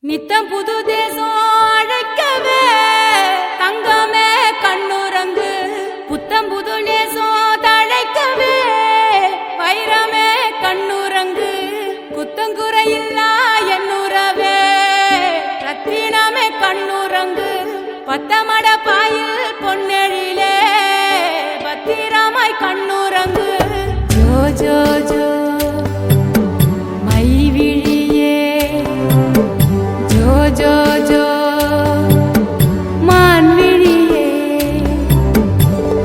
நித்தம் புது தேசம் அழைக்கவே தங்கமே கண்ணுறங்கு புத்தம் புது நேசம் தழைக்கவே வைரமே கண்ணுறங்கு குத்தங்குறையில்லா என்னுறவே ரத்தினமே கண்ணுறங்கு பத்தமட பாயில் பொன்னெழிலே பத்திரமாய் கண்ணுறங்கு ஜோ ஜோ ஜோ जो जो मानविड़िये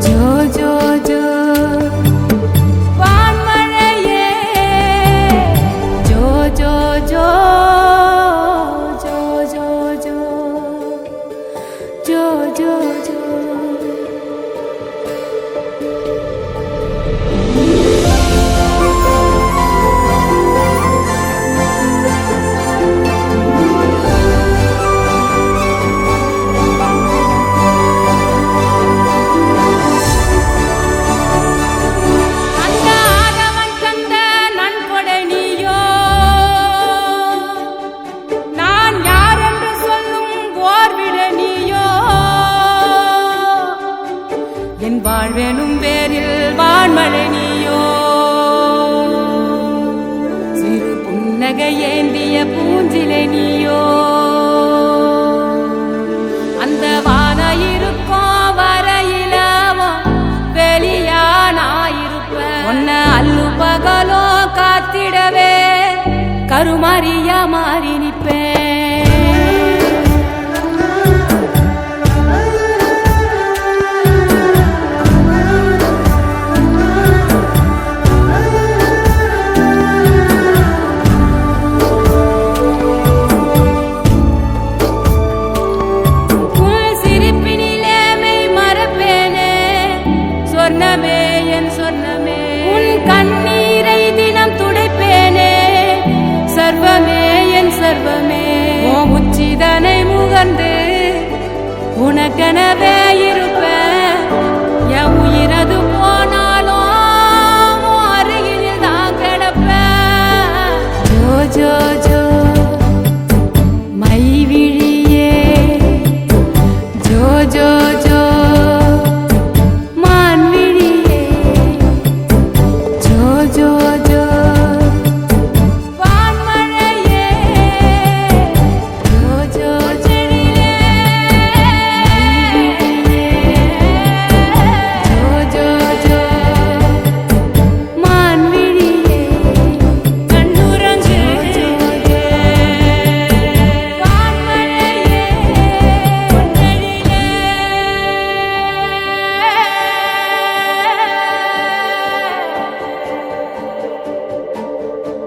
जो जो जो वानमழையே जो जो जो जो जो जो जो जो जो வாழ்வேனும் பேரில் வான்மழை நீயோ சிறு புன்னகை ஏந்திய பூஞ்சிலை நீயோ அந்த வான இருக்கும் வரையிலவோ வெளியானாயிருப்ப உன்ன அல்லு பகலோ காத்திடவே கருமாரியா மாறி நிப்பேன் சொன்னமே என் சொன்னமே உன் கண்ணீரை தினம் துடைப்பேனே சர்வமே என் சர்வமே ஓ உச்சிதனை முகர்ந்து உனக்கெனவே இருப்பேன் என் உயிரது போனாலும் அருகில் தான் கிடப்பேன் ஜோ ஜோ ஜோ மை விழியே ஜோ ஜோ ஜோ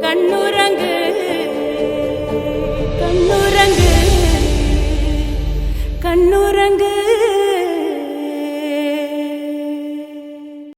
கண்ணுறங்கு